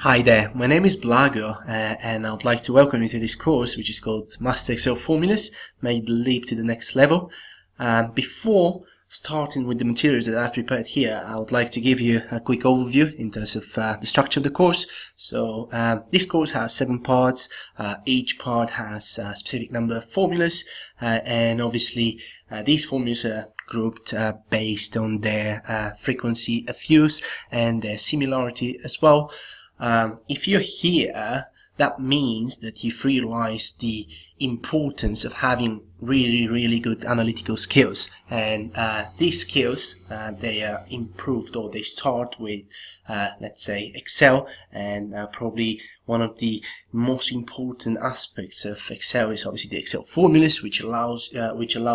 Hi there, my name is Blago and I would like to welcome you to this course which is called Master Excel Formulas, Make the Leap to the Next Level. Before starting with the materials that I've prepared here, I would like to give you a quick overview in terms of the structure of the course. So this course has 7 parts. Each part has a specific number of formulas and obviously these formulas are grouped based on their frequency of use and their similarity as well. If you're here, that means that you've realized the importance of having really good analytical skills, and these skills they are improved, or they start with let's say Excel, and probably one of the most important aspects of Excel is obviously the Excel formulas, which allow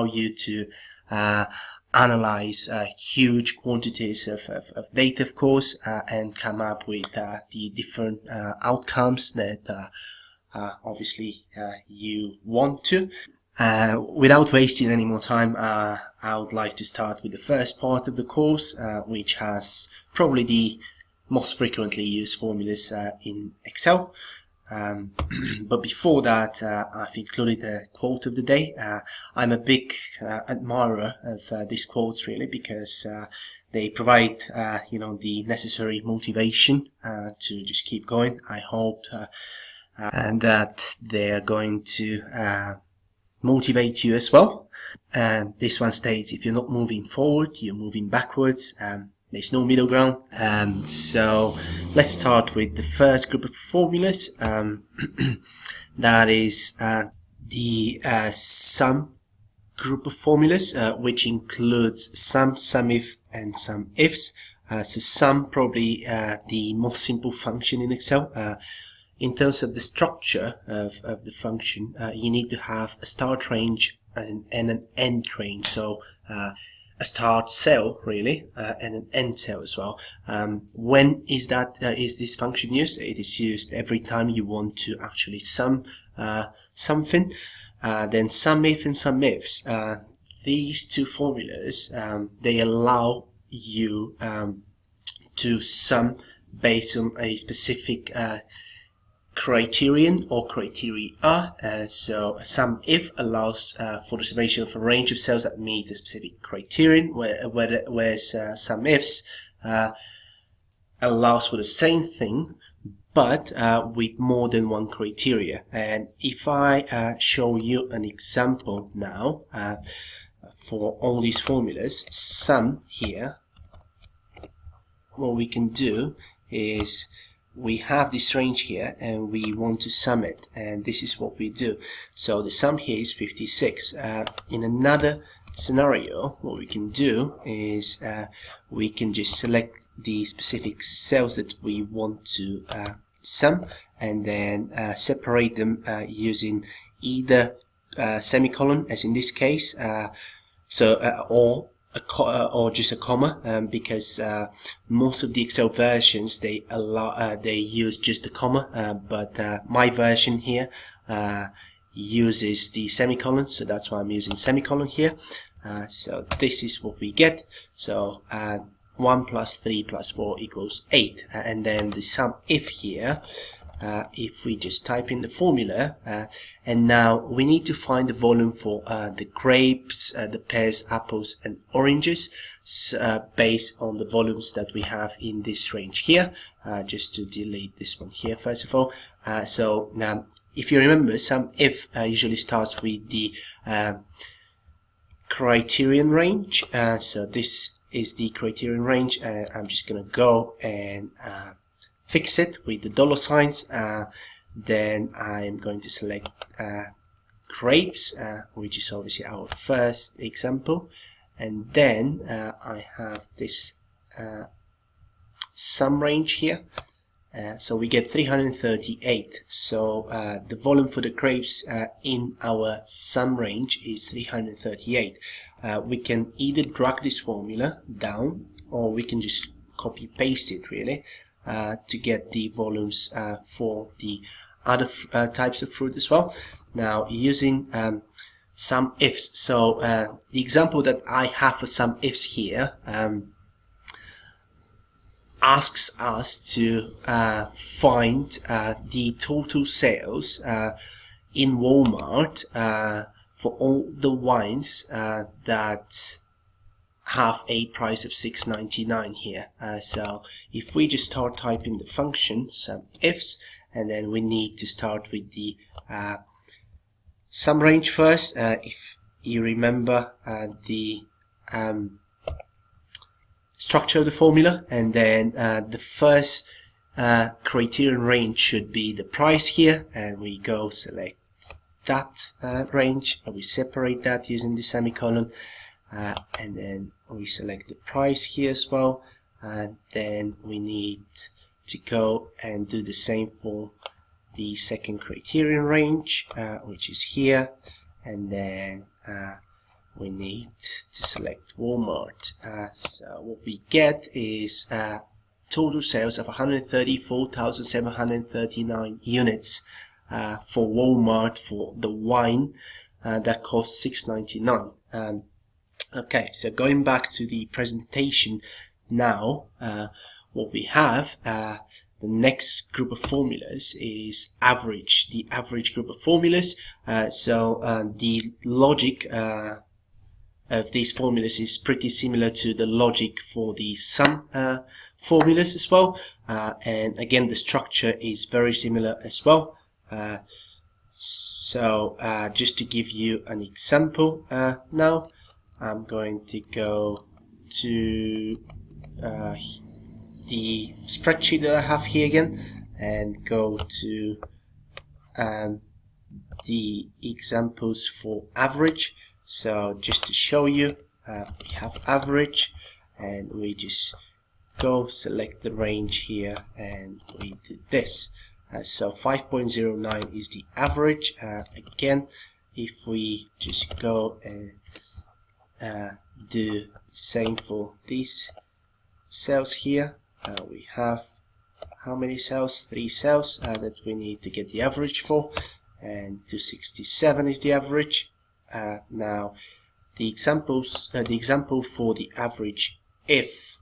you to analyze huge quantities of data, of course, and come up with the different outcomes that obviously you want to. Without wasting any more time, I would like to start with the first part of the course, which has probably the most frequently used formulas in Excel. But before that, I've included a quote of the day. I'm a big admirer of these quotes, really, because they provide the necessary motivation to just keep going. I hope and that they are going to motivate you as well. This one states, if you're not moving forward, you're moving backwards. There's no middle ground. So let's start with the first group of formulas. That is the sum group of formulas, which includes sum, sum-if, and sum-ifs. So sum, probably the most simple function in Excel. In terms of the structure of the function, you need to have a start range and an end range. So a start cell, really, and an end cell as well. When is this function used? It is used every time you want to actually sum something. Then sum-if and sum-ifs. These two formulas, they allow you to sum based on a specific criterion or criteria. So sum-if allows for the summation of a range of cells that meet a specific criterion, whereas sum-ifs allows for the same thing but with more than one criteria. And if I show you an example now for all these formulas, sum here, what we can do is we have this range here and we want to sum it, and this is what we do. So the sum here is 56. In another scenario, what we can do is we can just select the specific cells that we want to sum, and then separate them using either semicolon, as in this case, or just a comma, because most of the Excel versions they use just a comma, but my version here uses the semicolon, so that's why I'm using semicolon here. So this is what we get. So 1 plus 3 plus 4 equals 8, and then the sum-if here, if we just type in the formula, and now we need to find the volume for the grapes, the pears, apples and oranges, based on the volumes that we have in this range here. Just to delete this one here first of all. So now if you remember, sum-if usually starts with the criterion range. So this is the criterion range. I'm just gonna go and fix it with the dollar signs. Then I'm going to select grapes, which is obviously our first example, and then I have this sum range here. So we get 338. So the volume for the grapes in our sum range is 338. We can either drag this formula down, or we can just copy paste it, really, to get the volumes for the other types of fruit as well. Now using sum-ifs, so the example that I have for sum-ifs here, asks us to find the total sales in Walmart for all the wines that have a price of $6.99 here. So if we just start typing the function some ifs, and then we need to start with the sum range first. If you remember the structure of the formula, and then the first criterion range should be the price here, and we go select that range, and we separate that using the semicolon, and then we select the price here as well, and then we need to go and do the same for the second criterion range, which is here, and then we need to select Walmart. So what we get is total sales of 134,739 units for Walmart for the wine that costs $6.99. Okay, so going back to the presentation now, what we have, the next group of formulas is average, the average group of formulas. So the logic of these formulas is pretty similar to the logic for the sum formulas as well, and again the structure is very similar as well. So just to give you an example, now I'm going to go to the spreadsheet that I have here again, and go to the examples for average. So just to show you, we have average, and we just go select the range here, and we do this. So 5.09 is the average. Again, if we just go and do the same for these cells here, we have how many cells? 3 cells that we need to get the average for, and 267 is the average. Now the example for the average if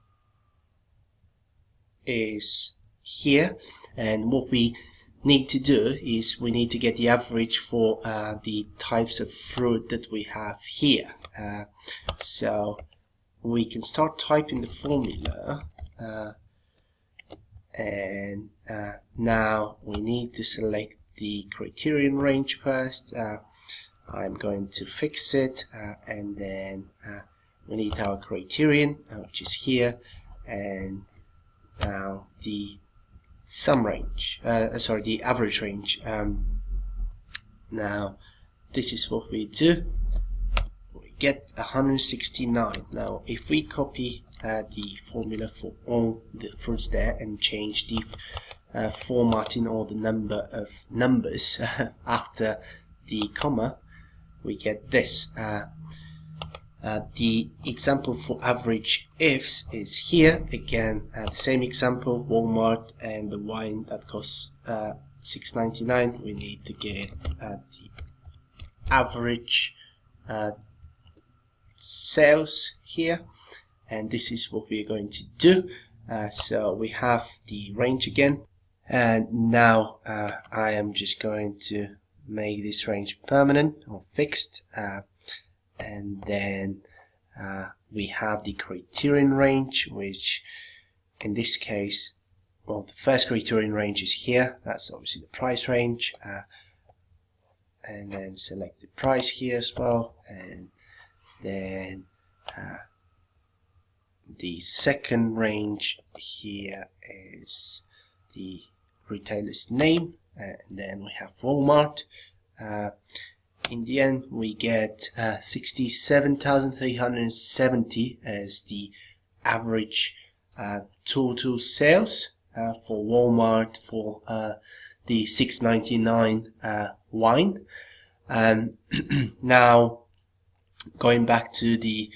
is here, and what we need to do is we need to get the average for the types of fruit that we have here. So we can start typing the formula, and now we need to select the criterion range first. I'm going to fix it, and then we need our criterion, which is here, and now the sum range, the average range. Now this is what we do. We get 169. Now if we copy the formula for all the fruits there and change the formatting or the number of numbers after the comma, we get this. The example for average ifs is here again. The same example, Walmart and the wine that costs $6.99. We need to get the average sales here, and this is what we are going to do. So we have the range again, and now I am just going to make this range permanent or fixed, and then we have the criterion range, which in this case, well, the first criterion range is here. That's obviously the price range, and then select the price here as well, and then the second range here is the retailer's name, and then we have Walmart. In the end, we get 67,370 as the average total sales for Walmart for the $6.99 wine. Now, going back to the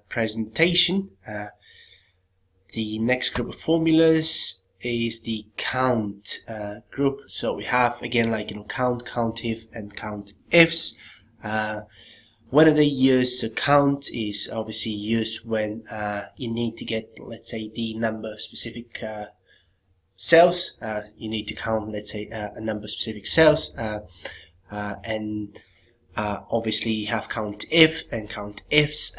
presentation, the next group of formulas is the count group. So we have again, like, count, countif, and count ifs. When they use a count is obviously used when you need to get, let's say, the number of specific cells. You need to count, let's say, a number of specific cells, and obviously you have count if and count ifs,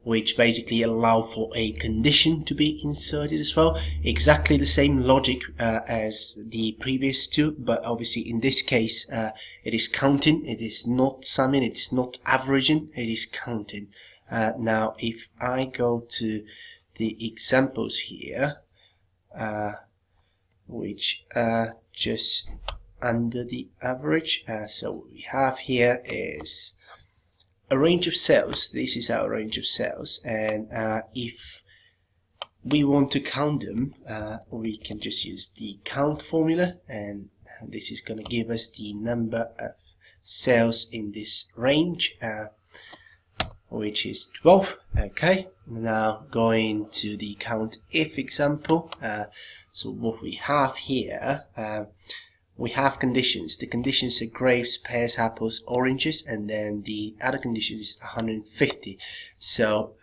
which basically allow for a condition to be inserted as well. Exactly the same logic as the previous two, but obviously in this case it is counting, it is not summing, it is not averaging, it is counting. Now if I go to the examples here, which just under the average, so what we have here is a range of cells. This is our range of cells, and if we want to count them, we can just use the count formula, and this is going to give us the number of cells in this range, which is 12. Okay, now going to the count if example. So what we have here, we have conditions. The conditions are grapes, pears, apples, oranges, and then the other condition is 150. So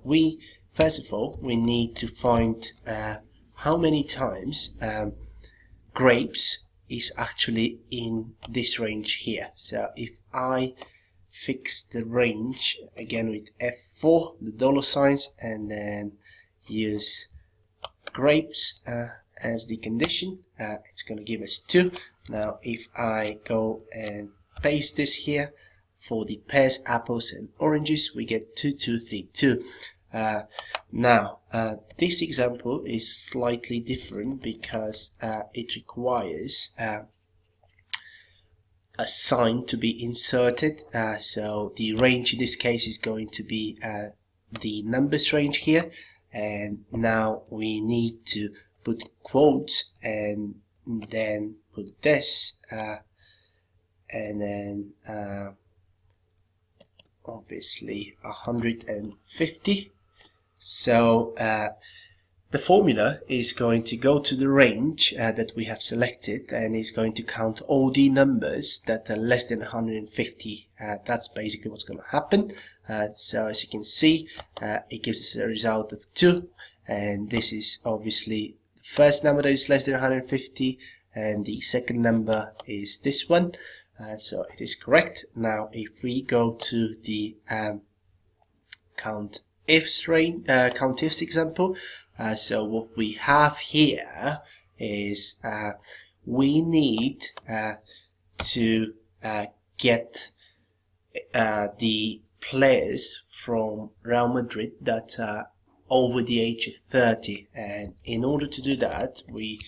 we first of all we need to find how many times grapes is actually in this range here. So if I fix the range again with F4, the dollar signs, and then use grapes as the condition, it's going to give us 2. Now if I go and paste this here for the pears, apples and oranges, we get 2, 2, 3, 2. Now this example is slightly different because it requires a sign to be inserted, so the range in this case is going to be the numbers range here, and now we need to put quotes and then put this, and then obviously 150. So the formula is going to go to the range that we have selected, and is going to count all the numbers that are less than 150. That's basically what's going to happen. So as you can see, it gives us a result of 2, and this is obviously the first number that is less than 150, and the second number is this one. So it is correct. Now if we go to the count ifs example, so what we have here is we need to get the players from Real Madrid that are over the age of 30, and in order to do that we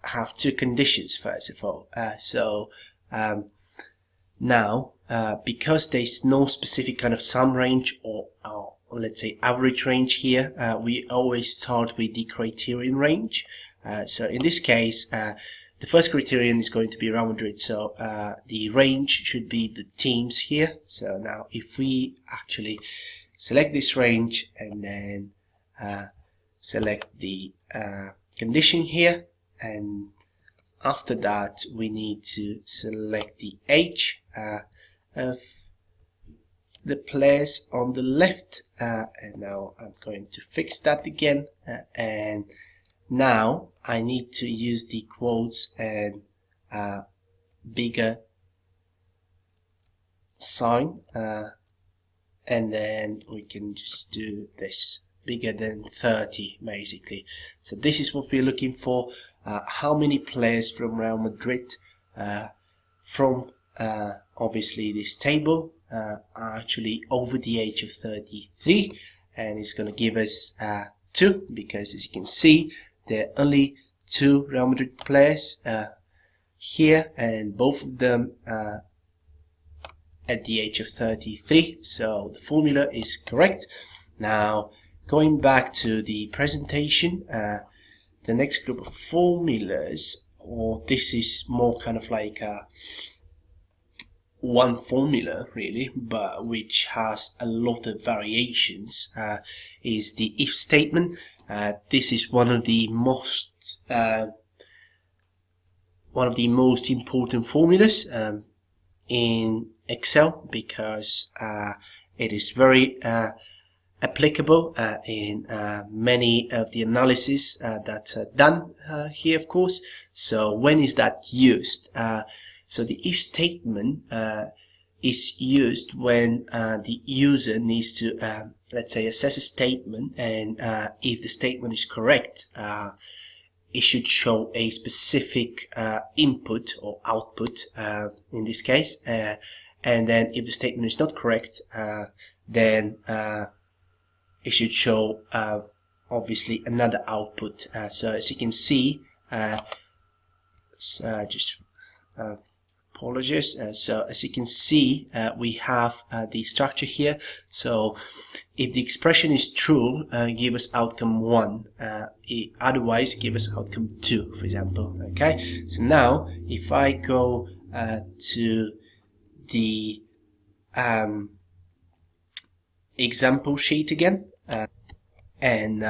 have 2 conditions first of all. Now because there's no specific kind of sum range or let's say average range here, we always start with the criterion range. So in this case the first criterion is going to be Real Madrid, so the range should be the teams here. So now if we actually select this range and then select the condition here, and after that we need to select the age of the players on the left, and now I'm going to fix that again, and now I need to use the quotes and bigger sign, and then we can just do this bigger than 30 basically. So this is what we're looking for, how many players from Real Madrid from obviously this table are actually over the age of 33, and it's going to give us 2, because as you can see there are only 2 Real Madrid players here, and both of them at the age of 33, so the formula is correct. Now going back to the presentation, the next group of formulas, or this is more kind of like one formula really, but which has a lot of variations, is the if statement. This is one of the most important formulas. in Excel because it is very applicable in many of the analysis that are done here, of course. So when is that used? So the if statement is used when the user needs to, let's say, assess a statement, and if the statement is correct, it should show a specific input or output in this case, and then if the statement is not correct, then it should show obviously another output. So as you can see, apologies. So as you can see, we have the structure here. So if the expression is true, give us outcome 1. Otherwise, give us outcome 2, for example. Okay. So now, if I go to the example sheet again and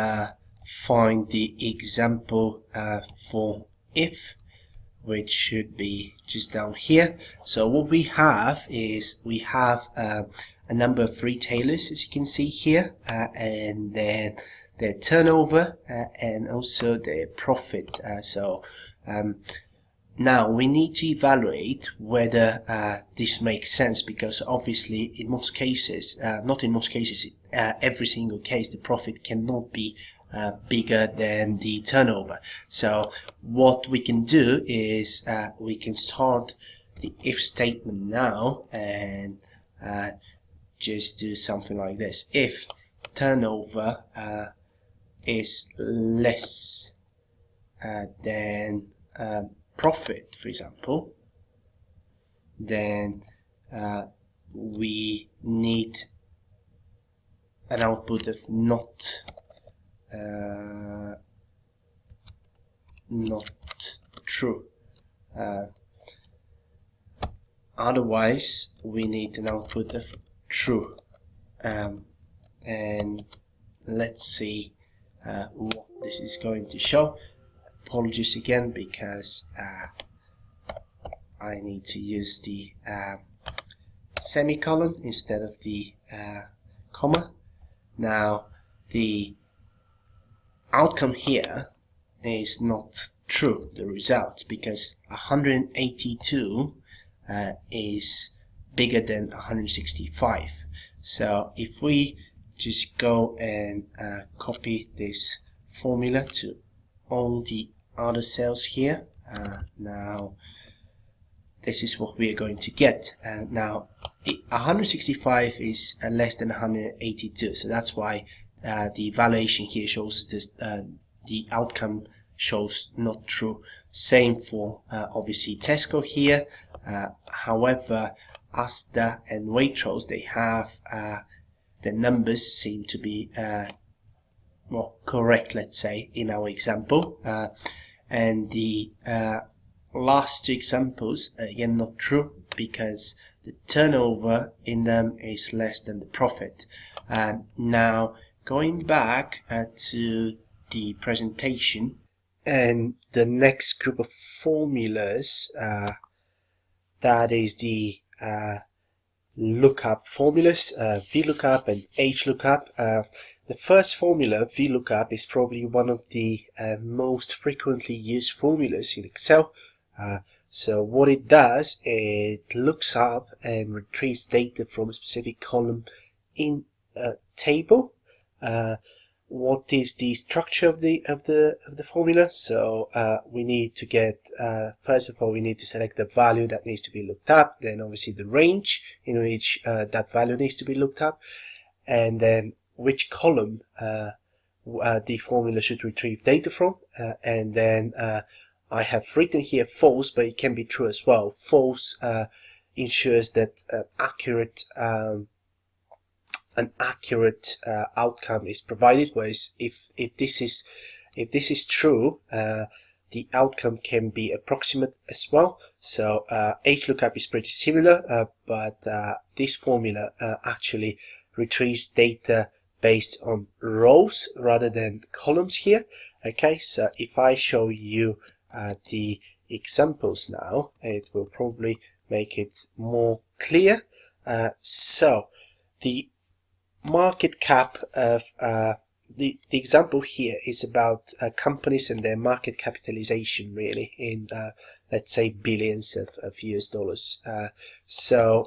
find the example for if, which should be just down here. So what we have is we have a number of retailers, as you can see here, and then their turnover and also their profit. Now we need to evaluate whether this makes sense, because obviously in most cases, not in most cases, every single case, the profit cannot be bigger than the turnover. So what we can do is we can start the if statement now and just do something like this. If turnover is less than profit, for example, then we need an output of not true. Otherwise, we need an output of true. And let's see what this is going to show. Apologies again, because I need to use the semicolon instead of the comma. Now the outcome here is not true, the result, because 182 is bigger than 165. So if we just go and copy this formula to all the other cells here, now this is what we are going to get. Now 165 is less than 182, so that's why the evaluation here shows this, the outcome shows not true. Same for obviously Tesco here. However, Asda and Waitrose, they have the numbers seem to be well, correct, let's say, in our example, and the last two examples, again, not true, because the turnover in them is less than the profit. Now going back to the presentation, and the next group of formulas, that is the lookup formulas, VLOOKUP and HLOOKUP. The first formula, VLOOKUP, is probably one of the most frequently used formulas in Excel. So what it does, it looks up and retrieves data from a specific column in a table. What is the structure of the formula? So we need to get, first of all, we need to select the value that needs to be looked up, then obviously the range in which that value needs to be looked up, and then which column the formula should retrieve data from, and then I have written here false, but it can be true as well. False ensures that an accurate outcome is provided, whereas if this is true, the outcome can be approximate as well. So HLOOKUP is pretty similar, but this formula actually retrieves data based on rows rather than columns here. Okay, so if I show you the examples now, it will probably make it more clear. So the market cap of the example here is about companies and their market capitalization, really, in let's say billions of US dollars. So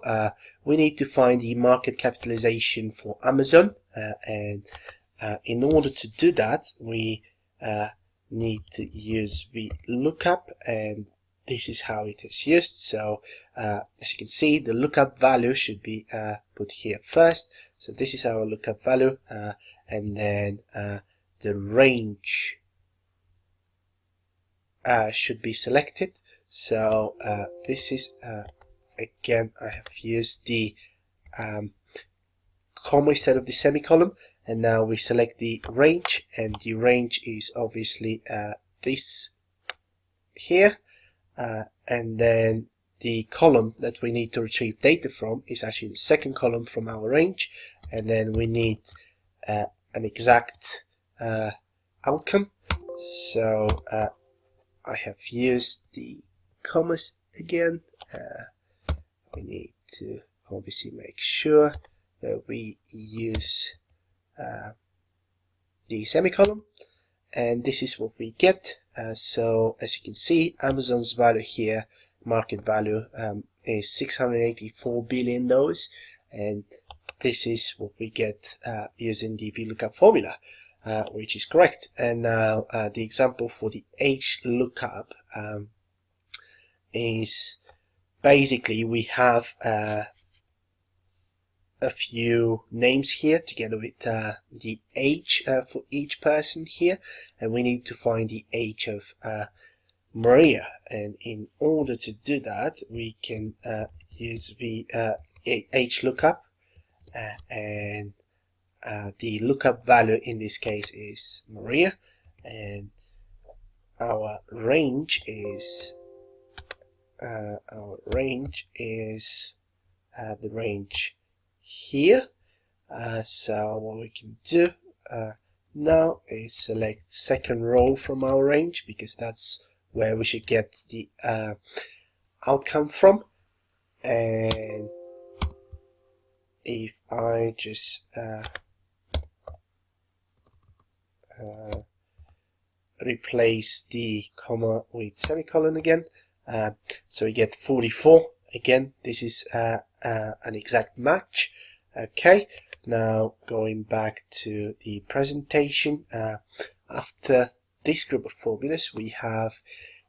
we need to find the market capitalization for Amazon, and in order to do that, we need to use the lookup, and this is how it is used. So as you can see, the lookup value should be put here first. So this is our lookup value, and then the range should be selected. So this is again, I have used the comma instead of the semicolon, and now we select the range, and the range is obviously this here, and then the column that we need to retrieve data from is actually the second column from our range, and then we need an exact outcome. So I have used the commas again. We need to obviously make sure that we use the semicolon, and this is what we get. So as you can see, Amazon's value here, market value, is $684 billion, and this is what we get using the VLOOKUP formula, which is correct. And now the example for the HLOOKUP is basically we have a few names here together with the age for each person here, and we need to find the age of Maria, and in order to do that we can use the HLOOKUP, and the lookup value in this case is Maria, and our range is the range here. So what we can do now is select second row from our range, because that's where we should get the outcome from. And if I just replace the comma with semicolon again, so we get 44. Again, this is an exact match. Okay, now going back to the presentation, after this group of formulas we have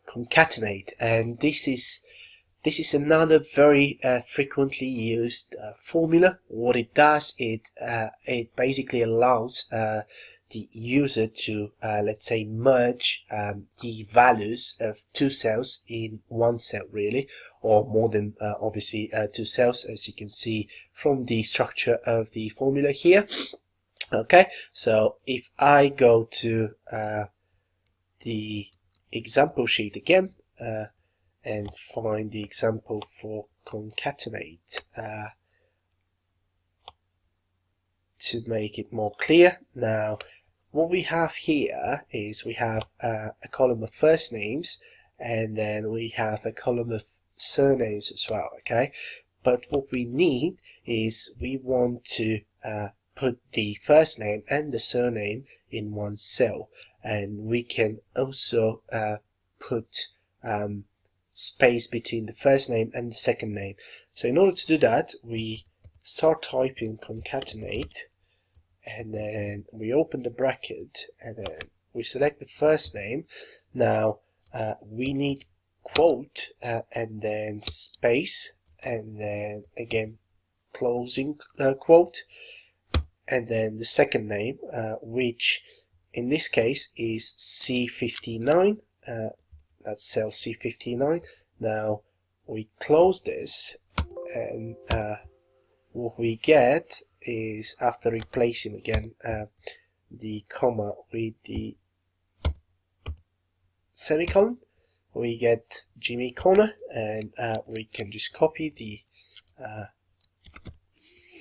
concatenate, and this is another very frequently used formula. What it does, it basically allows the user to let's say merge the values of two cells in one cell, really, or more than obviously two cells, as you can see from the structure of the formula here. Okay, so if I go to the example sheet again and find the example for concatenate to make it more clear. Now what we have here is we have a column of first names, and then we have a column of surnames as well. Okay, but what we need is we want to put the first name and the surname in one cell, and we can also put space between the first name and the second name. So in order to do that, we start typing concatenate, and then we open the bracket, and then we select the first name. Now we need quote and then space, and then again closing quote, and then the second name, which in this case is C59. That's cell C59. Now we close this, and what we get is, after replacing again the comma with the semicolon, we get Jimmy Connor, and we can just copy the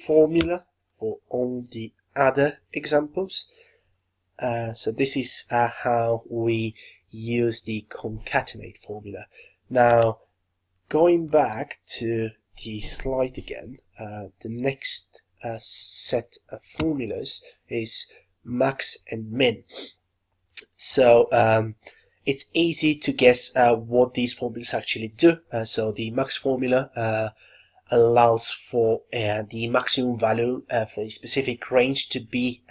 formula for all the other examples. So this is how we use the concatenate formula. Now going back to the slide again, the next set of formulas is max and min. So it's easy to guess what these formulas actually do. So the max formula allows for the maximum value for a specific range to be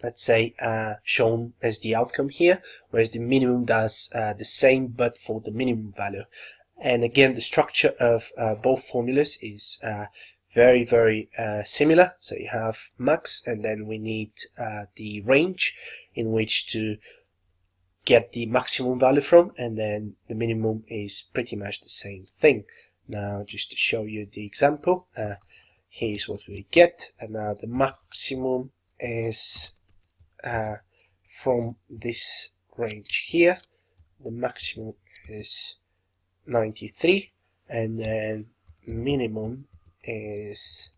let's say shown as the outcome here, whereas the minimum does the same but for the minimum value. And again, the structure of both formulas is very similar. So you have max, and then we need the range in which to get the maximum value from, and then the minimum is pretty much the same thing. Now, just to show you the example, here's what we get, and now the maximum is from this range here. The maximum is 93, and then minimum is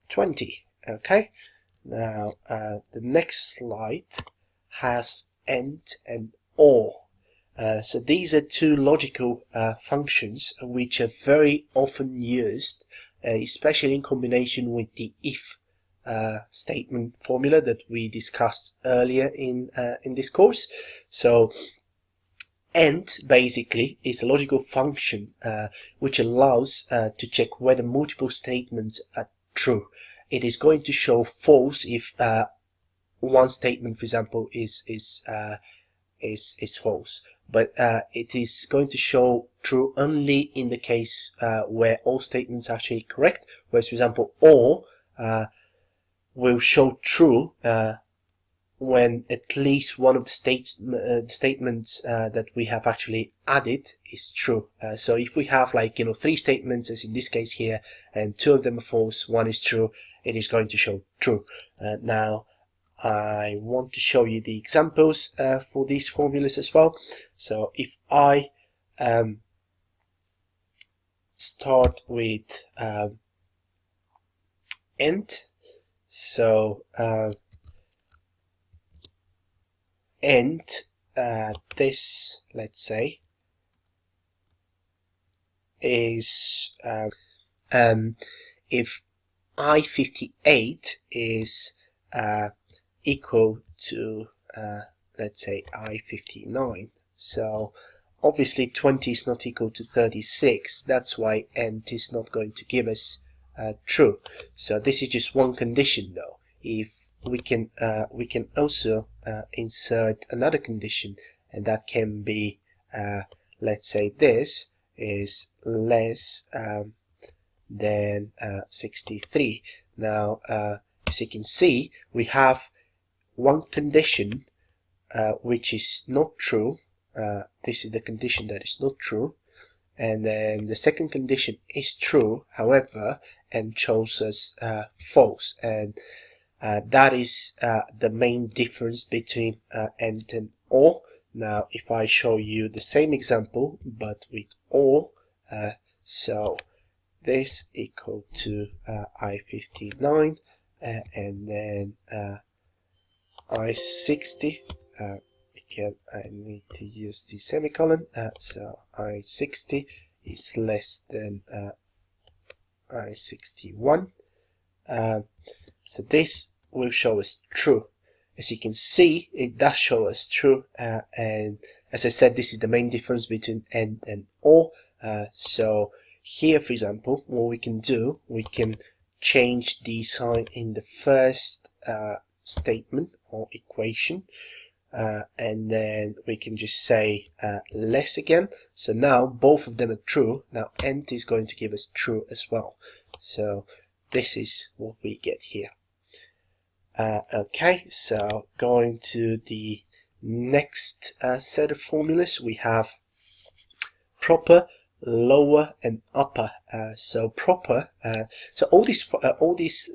20. Okay, now the next slide has AND and OR. So these are two logical functions which are very often used, especially in combination with the if statement formula that we discussed earlier in this course. So AND basically is a logical function which allows to check whether multiple statements are true. It is going to show false if one statement, for example, is false, but it is going to show true only in the case where all statements are actually correct. Whereas, for example, OR will show true when at least one of the statements that we have actually added is true. So if we have, like, 3 statements, as in this case here, and 2 of them are false, 1 is true, it is going to show true. Now, I want to show you the examples for these formulas as well. So if I start with AND, so AND this, let's say, is if I58 is equal to let's say I59, so obviously 20 is not equal to 36. That's why AND is not going to give us true. So this is just one condition, though. If we can also insert another condition, and that can be let's say this is less than 63. Now as you can see, we have one condition which is not true. This is the condition that is not true, and then the second condition is true, however, and shows us false, and that is the main difference between AND and OR. Now if I show you the same example but with OR, so this equal to I59 and then I60, again I need to use the semicolon, so I60 is less than I61. So this will show us true. As you can see, it does show us true, and as I said, this is the main difference between AND and OR. So here, for example, what we can do, we can change the sign in the first statement or equation, and then we can just say less again. So now both of them are true. Now AND is going to give us true as well. So this is what we get here. Okay, so going to the next set of formulas, we have proper, lower, and upper. So proper, so all these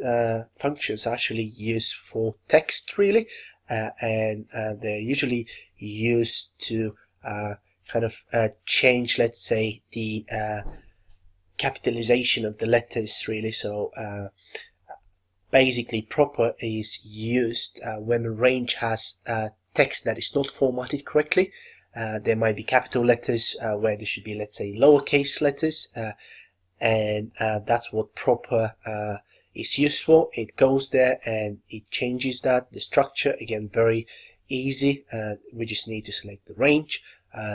functions are actually used for text, really, and they're usually used to kind of change, let's say, the capitalization of the letters, really. So basically, proper is used when a range has text that is not formatted correctly. There might be capital letters where there should be, let's say, lowercase letters, and that's what proper is used for. It goes there and it changes that. The structure, again, very easy. We just need to select the range.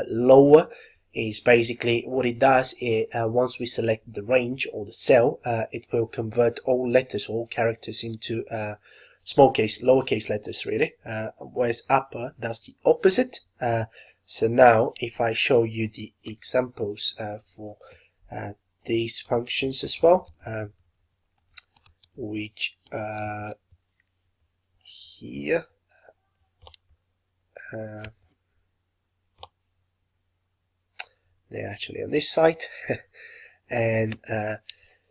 Lower is basically what it does. Once we select the range or the cell, it will convert all letters, all characters into small case, lowercase letters, really. Whereas upper does the opposite. So now, if I show you the examples for these functions as well, which here they're actually on this side, and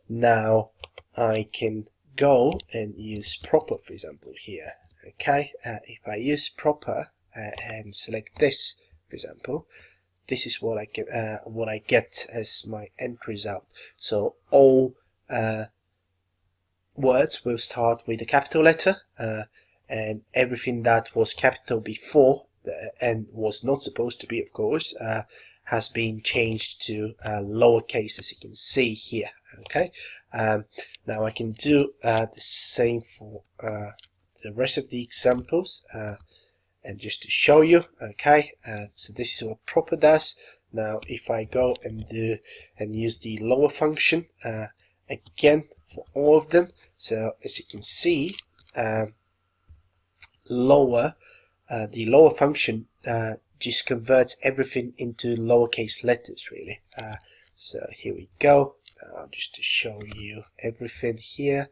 now I can go and use proper, for example, here. Okay, if I use proper and select this, for example, this is what I get as my end result. So all words will start with a capital letter, and everything that was capital before and was not supposed to be, of course, has been changed to lowercase, as you can see here. Okay, now I can do the same for the rest of the examples, and just to show you. Okay, so this is what proper does. Now if I go and use the lower function again for all of them, so as you can see, the lower function just converts everything into lowercase letters, really. So here we go, just to show you everything here.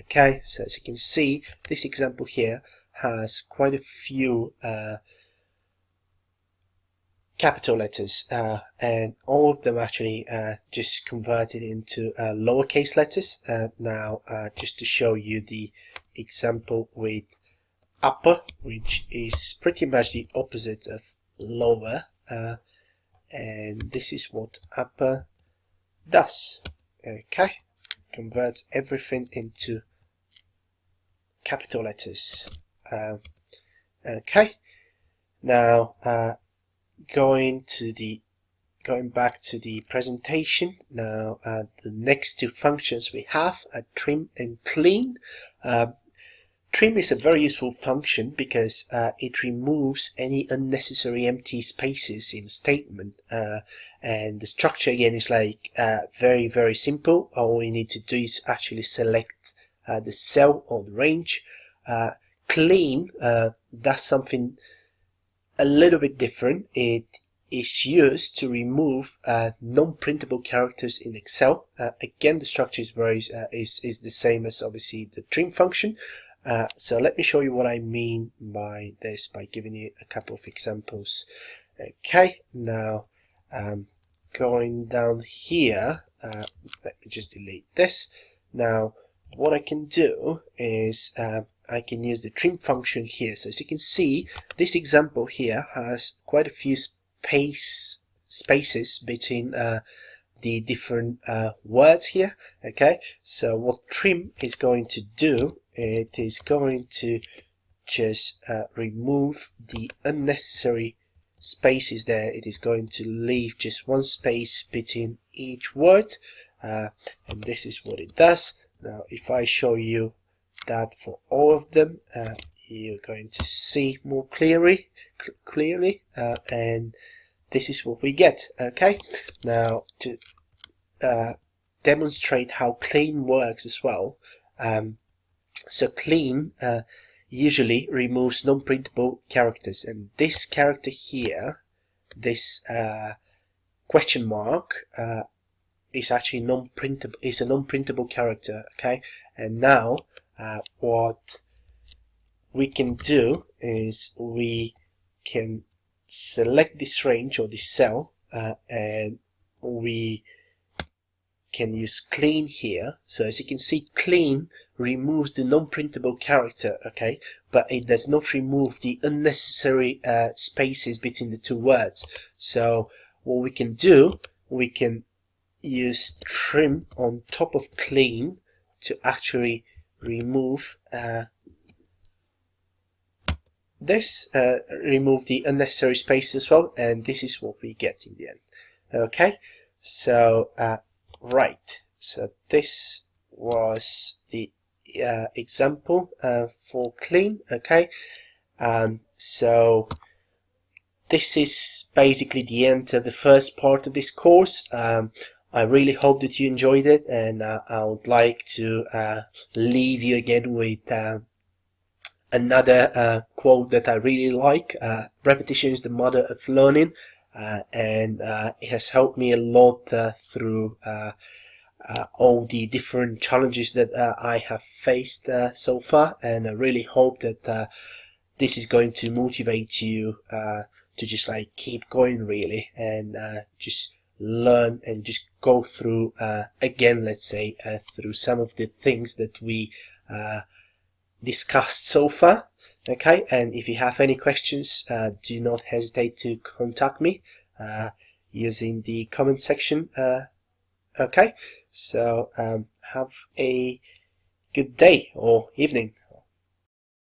Okay, so as you can see, this example here has quite a few capital letters, and all of them actually just converted into lowercase letters. Now just to show you the example with upper, which is pretty much the opposite of lower, and this is what upper does. Okay, converts everything into capital letters. Okay, now going back to the presentation. Now the next two functions we have are trim and clean. Trim is a very useful function because it removes any unnecessary empty spaces in a statement, and the structure again is like very, very simple. All we need to do is actually select the cell or the range. Clean does something a little bit different. It is used to remove non-printable characters in Excel. Again, the structure is is the same as obviously the trim function. So let me show you what I mean by this by giving you a couple of examples. Okay, now going down here, let me just delete this. Now what I can do is I can use the trim function here. So as you can see, this example here has quite a few spaces between the different words here. Okay, so what trim is going to do, it is going to just remove the unnecessary spaces there. It is going to leave just one space between each word, and this is what it does. Now if I show you that for all of them, you're going to see more clearly, and this is what we get. Okay, now to demonstrate how clean works as well, so clean usually removes non-printable characters, and this character here, this question mark, is actually non-printable. Is a non-printable character. Okay, and now what we can do is we can select this range or this cell, and we can use clean here. So as you can see, clean removes the non-printable character, okay, but it does not remove the unnecessary spaces between the two words. So what we can do, we can use trim on top of clean this, remove the unnecessary space as well, and this is what we get in the end. Okay, so right, so this was the example for clean. Okay, so this is basically the end of the first part of this course. I really hope that you enjoyed it, and I would like to leave you again with another quote that I really like. Repetition is the mother of learning, and it has helped me a lot through all the different challenges that I have faced so far, and I really hope that this is going to motivate you to just like keep going really, and just learn and just go through again, let's say, through some of the things that we discussed so far. Okay, and if you have any questions, do not hesitate to contact me using the comment section. Okay, so have a good day or evening.